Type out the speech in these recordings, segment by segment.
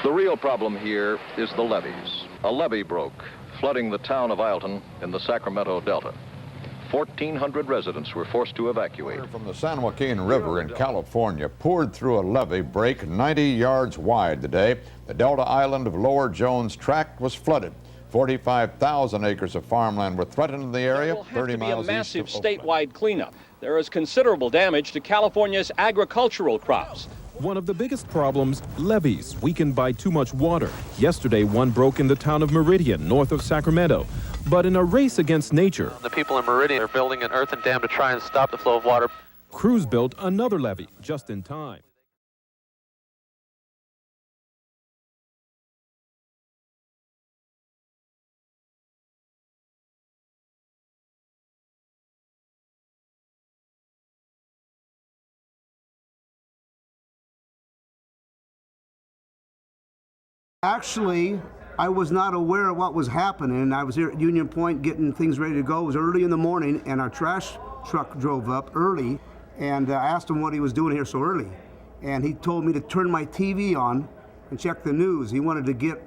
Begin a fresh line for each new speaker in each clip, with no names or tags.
The real problem here is the levees. A levee broke, flooding the town of Ileton in the Sacramento Delta. 1,400 residents were forced to evacuate.
Water from the San Joaquin River in California poured through a levee break 90 yards wide today. The Delta Island of Lower Jones Tract was flooded. 45,000 acres of farmland were threatened in the area.
There will have to be a massive statewide cleanup. There is considerable damage to California's agricultural crops.
One of the biggest problems, levees, weakened by too much water. Yesterday, one broke in the town of Meridian, north of Sacramento. But in a race against nature,
the people in Meridian are building an earthen dam to try and stop the flow of water.
crews built another levee just in time.
Actually, I was not aware of what was happening. I was here at Union Point getting things ready to go. It was early in the morning, and our trash truck drove up early, and I asked him what he was doing here so early. And he told me to turn my TV on and check the news. He wanted to get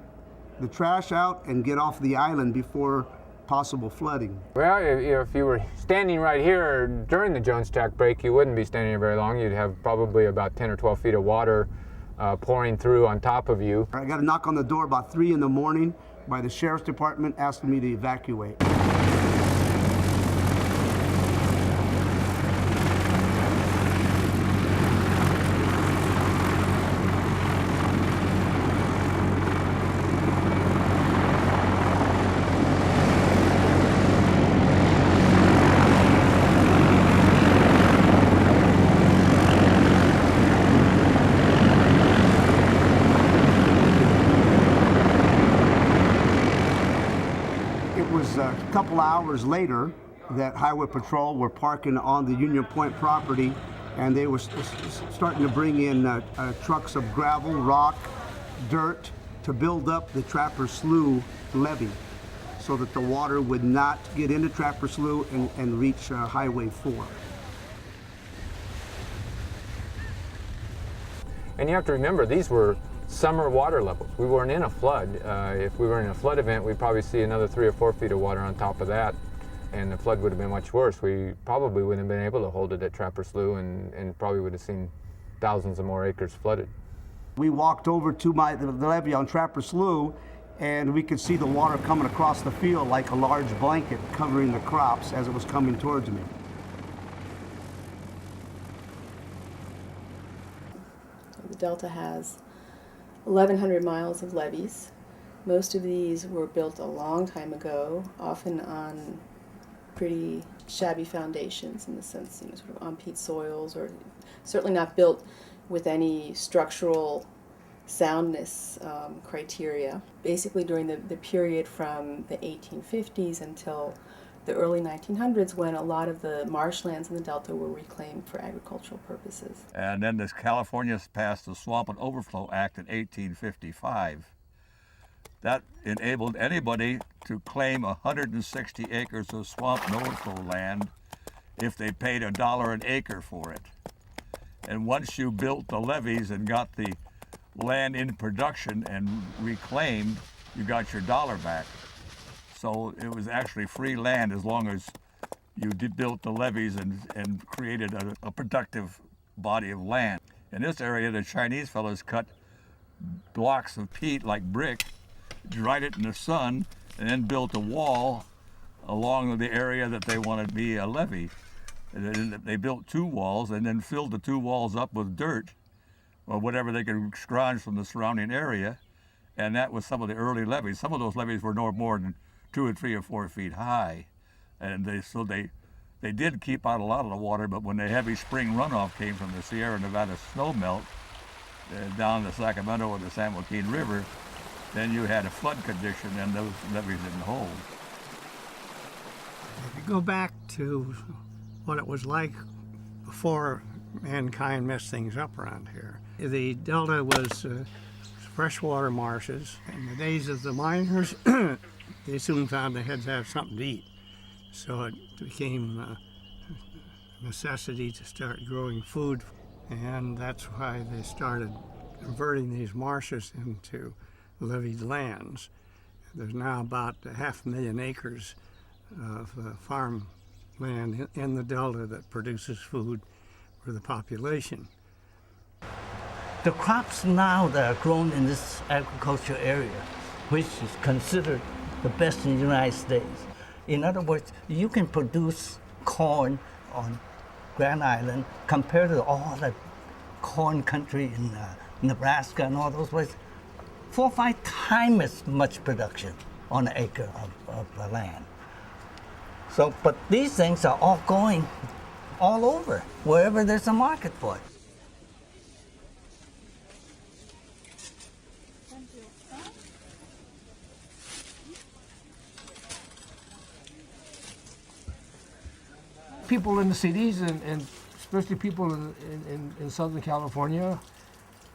the trash out and get off the island before possible flooding.
Well, if you were standing right here during the Jones Tract break, you wouldn't be standing here very long. You'd have probably about 10 or 12 feet of water pouring through on top of you.
I got a knock on the door about 3 in the morning by the sheriff's department asking me to evacuate. A couple hours later that Highway Patrol were parking on the Union Point property, and they were starting to bring in trucks of gravel, rock, dirt to build up the Trapper Slough levee so that the water would not get into Trapper Slough and reach Highway 4.
And you have to remember, these were summer water levels. We weren't in a flood. If we were in a flood event, we'd probably see another 3 or 4 feet of water on top of that, and the flood would have been much worse. We probably wouldn't have been able to hold it at Trapper Slough, and probably would have seen thousands of more acres flooded.
We walked over to the levee on Trapper Slough, and we could see the water coming across the field like a large blanket covering the crops as it was coming towards me.
The Delta has 1,100 miles of levees. Most of these were built a long time ago, often on pretty shabby foundations in the sense, sort of on peat soils, or certainly not built with any structural soundness criteria. Basically during the period from the 1850s until the early 1900s, when a lot of the marshlands in the Delta were reclaimed for agricultural purposes.
And then California passed the Swamp and Overflow Act in 1855. That enabled anybody to claim 160 acres of swamp and overflow land if they paid $1 an acre for it. And once you built the levees and got the land in production and reclaimed, you got your dollar back. So it was actually free land as long as you built the levees and created a productive body of land. In this area, the Chinese fellows cut blocks of peat like brick, dried it in the sun, and then built a wall along the area that they wanted to be a levee. And they built 2 walls and then filled the 2 walls up with dirt or whatever they could scrounge from the surrounding area. And that was some of the early levees. Some of those levees were no more than 2 or 3 or 4 feet high, and they did keep out a lot of the water. But when the heavy spring runoff came from the Sierra Nevada snow melt down the Sacramento or the San Joaquin River, then you had a flood condition, and those levees didn't hold.
If you go back to what it was like before mankind messed things up around here, the Delta was freshwater marshes. In the days of the miners, they soon found they had to have something to eat. So it became a necessity to start growing food, and that's why they started converting these marshes into levied lands. There's now about 500,000 acres of farm land in the delta that produces food for the population.
The crops now that are grown in this agricultural area, which is considered the best in the United States. In other words, you can produce corn on Grand Island compared to all the corn country in Nebraska and all those places. 4 or 5 times as much production on an acre of the land. So, but these things are all going all over, wherever there's a market for it.
People in the cities, and especially people in Southern California,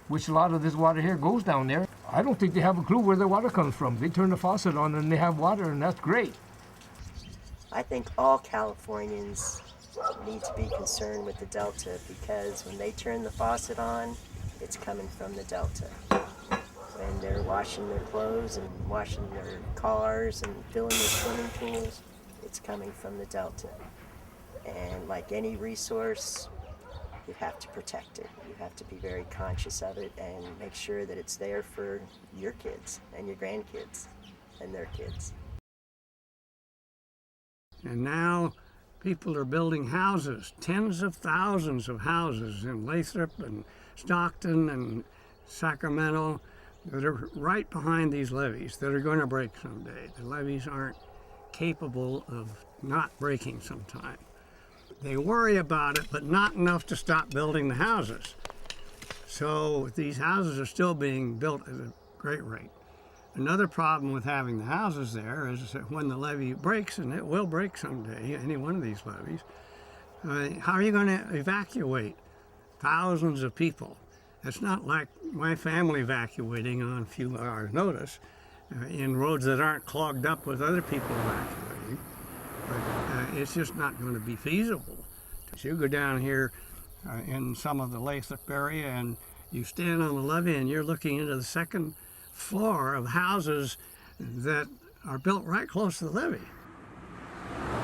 which a lot of this water here goes down there, I don't think they have a clue where their water comes from. They turn the faucet on and they have water, and that's great.
I think all Californians need to be concerned with the Delta, because when they turn the faucet on, it's coming from the Delta. When they're washing their clothes and washing their cars and filling their swimming pools, it's coming from the Delta. And like any resource, you have to protect it. You have to be very conscious of it and make sure that it's there for your kids and your grandkids and their kids.
And now people are building houses, tens of thousands of houses in Lathrop and Stockton and Sacramento that are right behind these levees that are going to break someday. The levees aren't capable of not breaking sometime. They worry about it, but not enough to stop building the houses. So these houses are still being built at a great rate. Another problem with having the houses there is that when the levee breaks, and it will break someday, any one of these levees, how are you going to evacuate thousands of people? It's not like my family evacuating on a few hours' notice in roads that aren't clogged up with other people evacuating. But it's just not going to be feasible. So you go down here in some of the Lathrop area and you stand on the levee and you're looking into the second floor of houses that are built right close to the levee.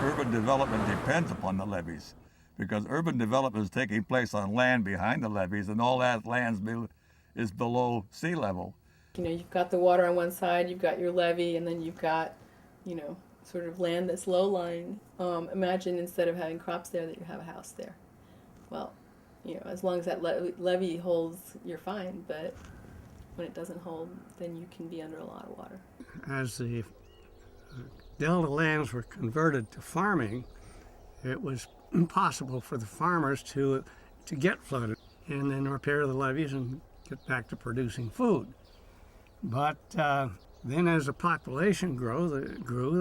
Urban development depends upon the levees, because urban development is taking place on land behind the levees, and all that land is below sea level.
You know, you've got the water on one side, you've got your levee, and then you've got, you know, sort of land that's low-lying. Imagine instead of having crops there that you have a house there. Well, you know, as long as that levee holds, you're fine, but when it doesn't hold, then you can be under a lot of water.
As the delta lands were converted to farming, it was impossible for the farmers to get flooded and then repair the levees and get back to producing food. But then as the population grew,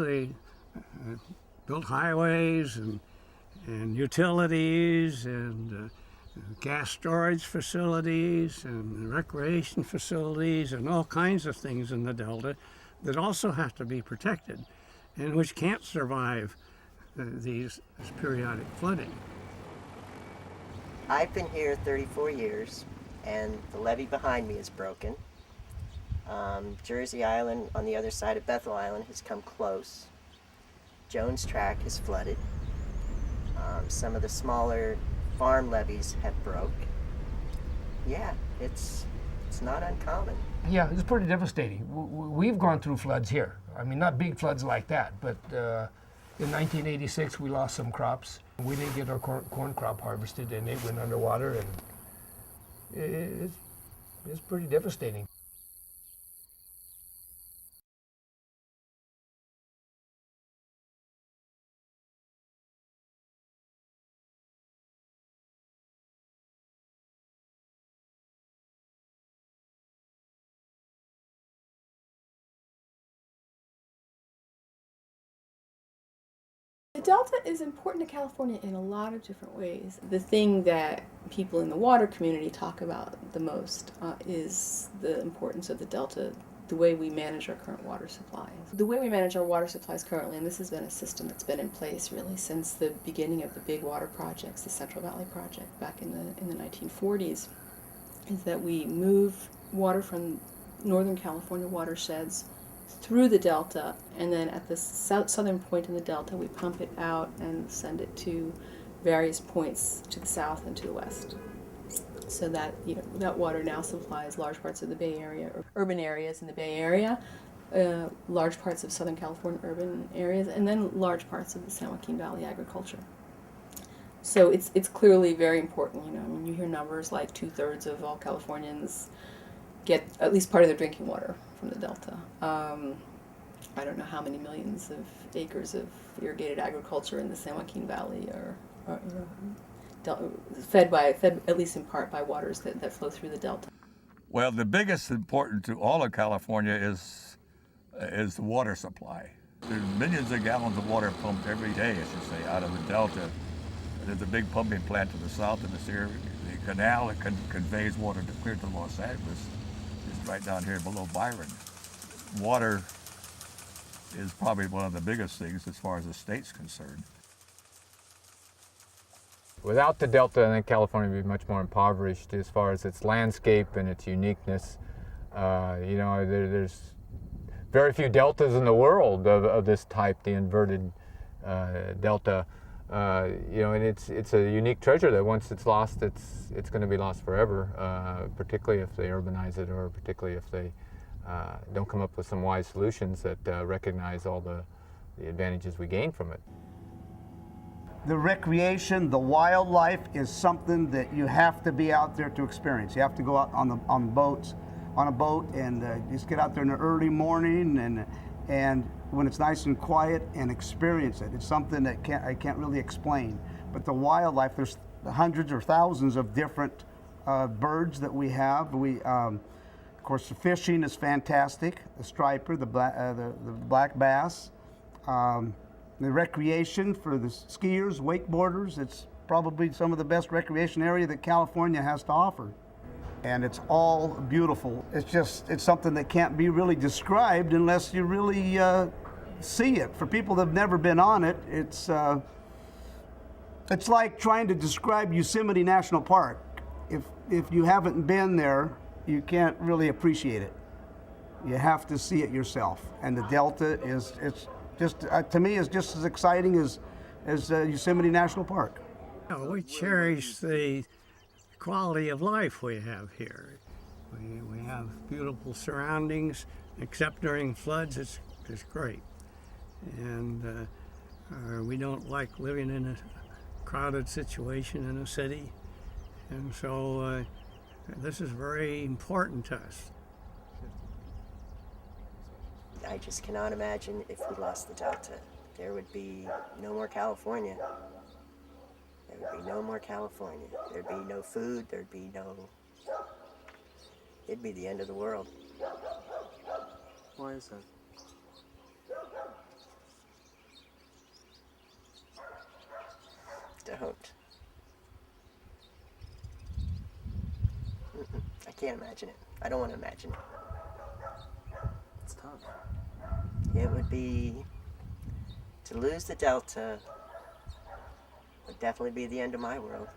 they built highways and utilities and gas storage facilities and recreation facilities and all kinds of things in the delta that also have to be protected and which can't survive this periodic flooding.
I've been here 34 years and the levee behind me is broken. Jersey Island on the other side of Bethel Island has come close. Jones Track is flooded. Some of the smaller farm levees have broke. Yeah, it's not uncommon.
Yeah, it's pretty devastating. We've gone through floods here. I mean, not big floods like that, but in 1986 we lost some crops. We didn't get our corn crop harvested and it went underwater, and it's pretty devastating.
The Delta is important to California in a lot of different ways. The thing that people in the water community talk about the most is the importance of the Delta, the way we manage our current water supplies. The way we manage our water supplies currently, and this has been a system that's been in place really since the beginning of the big water projects, the Central Valley Project back in the 1940s, is that we move water from Northern California watersheds through the delta, and then at the southern point in the delta we pump it out and send it to various points to the south and to the west. So that, you know, that water now supplies large parts of the Bay Area, or urban areas in the Bay Area, large parts of Southern California urban areas, and then large parts of the San Joaquin Valley agriculture. So it's clearly very important. You know, when you hear numbers like 2/3 of all Californians get at least part of their drinking water from the delta. I don't know how many millions of acres of irrigated agriculture in the San Joaquin Valley are you know, fed at least in part by waters that flow through the delta.
Well, the biggest important to all of California is the water supply. There's millions of gallons of water pumped every day, I should say, out of the delta. There's a big pumping plant to the south of this area. The canal that conveys water clear to Los Angeles is right down here below Byron. Water is probably one of the biggest things as far as the state's concerned.
Without the delta, I think California would be much more impoverished as far as its landscape and its uniqueness. You know, there's very few deltas in the world of this type, the inverted delta. You know, and it's a unique treasure that once it's lost, it's going to be lost forever. Particularly if they urbanize it, or particularly if they don't come up with some wise solutions that recognize all the advantages we gain from it.
The recreation, the wildlife is something that you have to be out there to experience. You have to go out on a boat and just get out there in the early morning and when it's nice and quiet and experience it. It's something that I can't really explain. But the wildlife, there's hundreds or thousands of different birds that we have. Of course, the fishing is fantastic. The striper, the black bass. The recreation for the skiers, wakeboarders, it's probably some of the best recreation area that California has to offer. And it's all beautiful. It's something that can't be really described unless you really see it. For people that have never been on it, it's like trying to describe Yosemite National Park. If you haven't been there, you can't really appreciate it. You have to see it yourself. And the Delta is to me, is just as exciting as Yosemite National Park.
We cherish the quality of life we have here. We have beautiful surroundings, except during floods, it's great. And we don't like living in a crowded situation in a city. And so this is very important to us.
I just cannot imagine if we lost the Delta. There would be no more California. There would be no more California. There'd be no food, it'd be the end of the world.
Why is that?
Don't. I can't imagine it. I don't want to imagine it.
It's tough.
It would be, to lose the Delta would definitely be the end of my world.